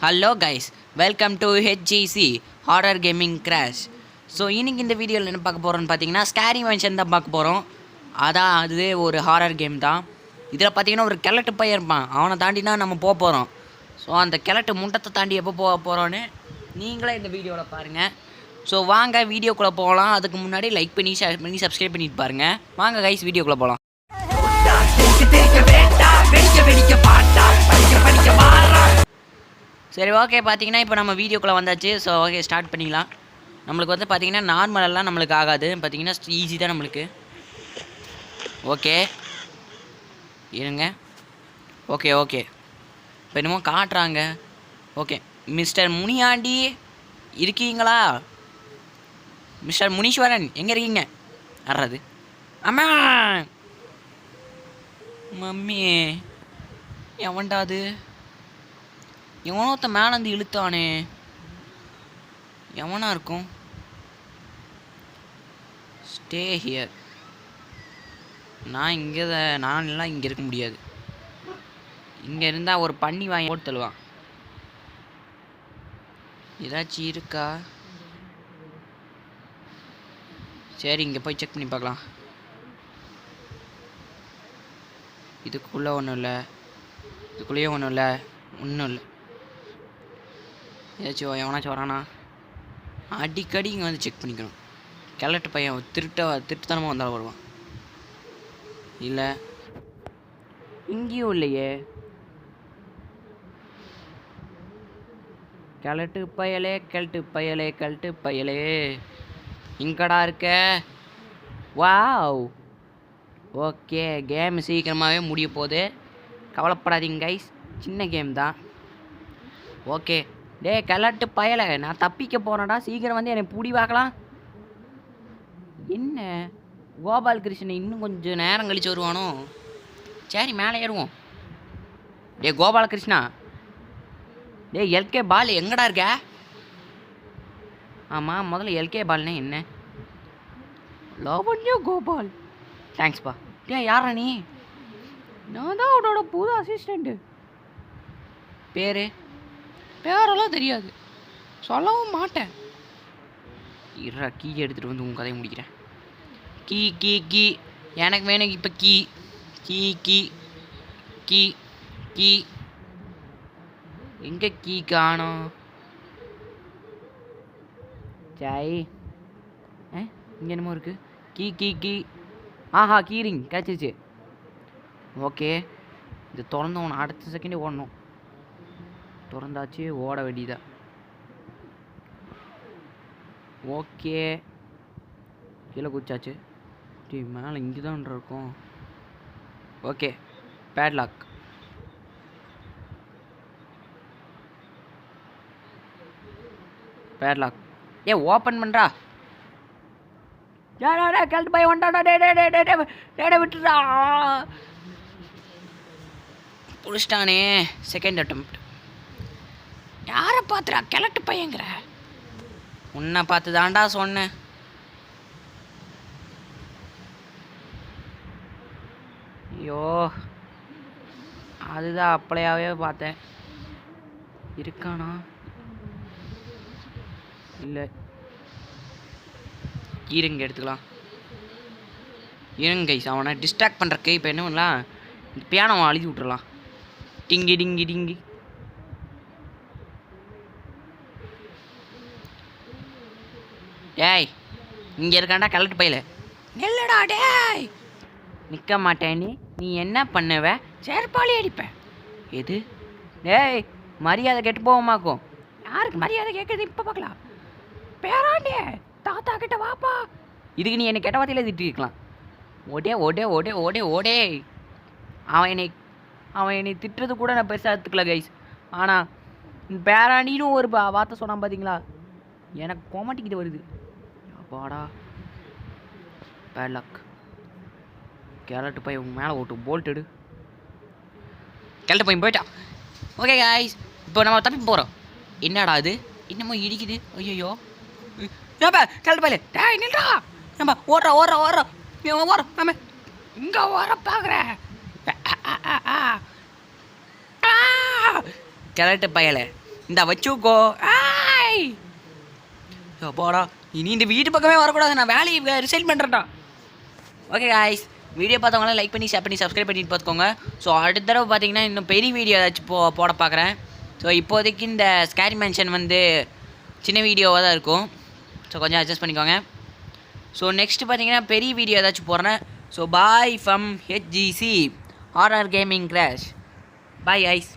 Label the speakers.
Speaker 1: Hello guys, welcome to HCG horror gaming crash. So இன்றைக்கி இந்த வீடியோவில் என்ன பார்க்க போகிறோன்னு பார்த்தீங்கன்னா ஸ்கேரி மென்ஷன் தான் பார்க்க போகிறோம். அதுவே ஒரு ஹாரர் கேம் தான். இதில் பார்த்தீங்கன்னா ஒரு கிழட்டு பையன் இருப்பான், அவனை தாண்டி தான் நம்ம போக போகிறோம். ஸோ அந்த கிழட்டு முண்டத்தை தாண்டி எப்போ போக போகிறோன்னு நீங்களே இந்த வீடியோவில் பாருங்கள். ஸோ வாங்க வீடியோக்குள்ளே போகலாம். அதுக்கு முன்னாடி லைக் பண்ணி ஷேர் பண்ணி சப்ஸ்கிரைப் பண்ணிட்டு பாருங்கள். வாங்க கைஸ் வீடியோக்குள்ளே போகலாம். சரி, ஓகே. பார்த்தீங்கன்னா இப்போ நம்ம வீடியோக்குள்ளே வந்தாச்சு. ஸோ ஓகே, ஸ்டார்ட் பண்ணிக்கலாம். நம்மளுக்கு வந்து பார்த்தீங்கன்னா நார்மலெல்லாம் நம்மளுக்கு ஆகாது. பார்த்தீங்கன்னா ஈஸி தான் நம்மளுக்கு. ஓகே இருங்க. ஓகே இப்போ என்னமோ காட்டுறாங்க. ஓகே, மிஸ்டர் முனியாண்டி இருக்கீங்களா? மிஸ்டர் முனீஸ்வரன் எங்கே இருக்கீங்க? வர்றது அம்மா மம்மி எவன்டா அது? எவனோத்த மேலேருந்து இழுத்தானே, எவனா இருக்கும்? Stay here. நான்லாம் இங்கே இருக்க முடியாது. இங்கே இருந்தால் ஒரு பண்ணி வாங்கி போட்டு தள்ளுவான். ஏதாச்சும் இருக்கா? சரி, இங்கே போய் செக் பண்ணி பார்க்கலாம். இதுக்குள்ளே ஒன்றும் இல்லை, இதுக்குள்ளேயே ஒன்றும் இல்லை. ஏதாச்சும் எவனாச்சும் வரானா? அடிக்கடி இங்கே வந்து செக் பண்ணிக்கணும். கிழட்டு பையன் திருட்டுத்தனமாக வந்தாலும் வருவான். இல்லை, இங்கேயும் இல்லையே. கிழட்டு பயலே இங்கடா இருக்க? Wow, okay. கேம் சீக்கிரமாகவே முடிய போகுது, கவலைப்படாதீங்க கைஸ். சின்ன கேம் தான். ஓகே, டே கிழட்டு பயலை, நான் தப்பிக்க போகிறேன்டா. சீக்கிரம் வந்து என்னை பிடி பார்க்கலாம். என்ன கோபால் கிருஷ்ணன் இன்னும் கொஞ்சம் நேரம் கழிச்சு வருவானோ? சரி, மேலே ஏறுவோம். டே கோபாலகிருஷ்ணா, டே எல்கே பால் எங்கடா இருக்க? ஆமாம், முதல்ல எல்கே பால்னே என்ன? லாவண்யா கோபால். தேங்க்ஸ்ப்பா. டே யாரா நீ? நான் தான் அவனோட புது அசிஸ்டண்ட்டு. பேரெல்லாம் தெரியாது, சொல்லவும் மாட்டேன். இருடா, கீ எடுத்துகிட்டு வந்து உங்கள் கதையை முடிக்கிறேன். கீ எனக்கு வேணும் இப்போ. கீ எங்கே? கீ காணோம். சாய், இங்கே என்னமோ இருக்குது. கீ ஆஹா, கீரிங் கிடச்சிருச்சு. ஓகே, இது திறந்தவன அடுத்த செகண்டே ஓடணும். திறந்தாச்சு, ஓட வேண்டியதா. ஓகே, கீழே குச்சாச்சு. மேலே இங்கே தான் இருக்கும். Okay, padlock. ஏ ஓப்பன் பண்ணுறா. கிழட்டு பையன் வண்டாடா, விட்டுறா. புடிச்சிட்டானே. Second attempt. யாரை பார்த்துடா கிழட்டு பையங்கிற? உன்னை பார்த்து தாண்டா சொன்னேன். ஐயோ, அதுதான் அப்படியாவே பார்த்தேன். இருக்கானா? இல்லை, இருங்க எடுத்துக்கலாம். இருங்க கைஸ், அவனை டிஸ்ட்ராக்ட் பண்ணுறக்கு இப்போ என்ன பண்ணலாம்? இந்த பியானோவை அழுதி விட்டுறலாம். டிங்கி. டேய், இங்கே இருக்காண்டா கிழட்டு பையில. நெல்லடா டேய். நிற்க மாட்டேன். நீ என்ன பண்ணுவ? சேர்ப்பாளி அடிப்பேன். எது? டேய், மரியாதை கெட்டு போவோமாக்கும். யாருக்கு மரியாதை கேட்குறது? இப்போ பார்க்கலாம். பேராண்டே, தாத்தா கிட்ட வாப்பா. இதுக்கு நீ என்னை கெட்ட வார்த்தையில் திட்டிருக்கலாம். ஓடே. அவன் என்னை திட்டுறது கூட நான் பெருசாக எடுத்துக்கல கைஸ். ஆனால் பேராண்டின்னு ஒரு வார்த்தை சொன்னான் பார்த்தீங்களா, எனக்கு கோமாட்டிக்கிட்டு வருது. அப்பாடா, பேட்லாக். கிழட்டு பையன் உன் மேலே ஓட்டு போல்ட் எடு. கிழட்டு பையன் போயிட்டான். ஓகே கைஸ், இப்போ நம்ம தப்பி போகிறோம். என்னடா அது இன்னமும் இடிக்குது? ஐயோ, கிழட்டு பையல டேய் நில்றா. நம்ம ஓடுறோம். நம்ம இங்கே ஓர பார்க்குறேன். கிழட்டு பயலை இந்த வச்சுக்கோ. ஆய் போடா, இனி இந்த வீட்டு பக்கமே வரக்கூடாது. நான் வேலையை ரிசைன் பண்ணுறேன்டா. ஓகே காய்ஸ், வீடியோ பார்த்தவங்களாம் லைக் பண்ணி ஷேர் பண்ணி சப்ஸ்கிரைப் பண்ணிட்டு பார்த்துக்கோங்க. ஸோ அடுத்த தடவை பார்த்தீங்கன்னா இன்னும் பெரிய வீடியோ ஏதாச்சும் போட பார்க்குறேன். ஸோ இப்போதைக்கு இந்த ஸ்கேரி மேன்ஷன் வந்து சின்ன வீடியோவாக தான் இருக்கும். ஸோ கொஞ்சம் அட்ஜஸ்ட் பண்ணிக்கோங்க. ஸோ நெக்ஸ்ட்டு பார்த்தீங்கன்னா பெரிய வீடியோ ஏதாச்சும் போடுறேன். So bye from HGC horror gaming crash. Bye ice.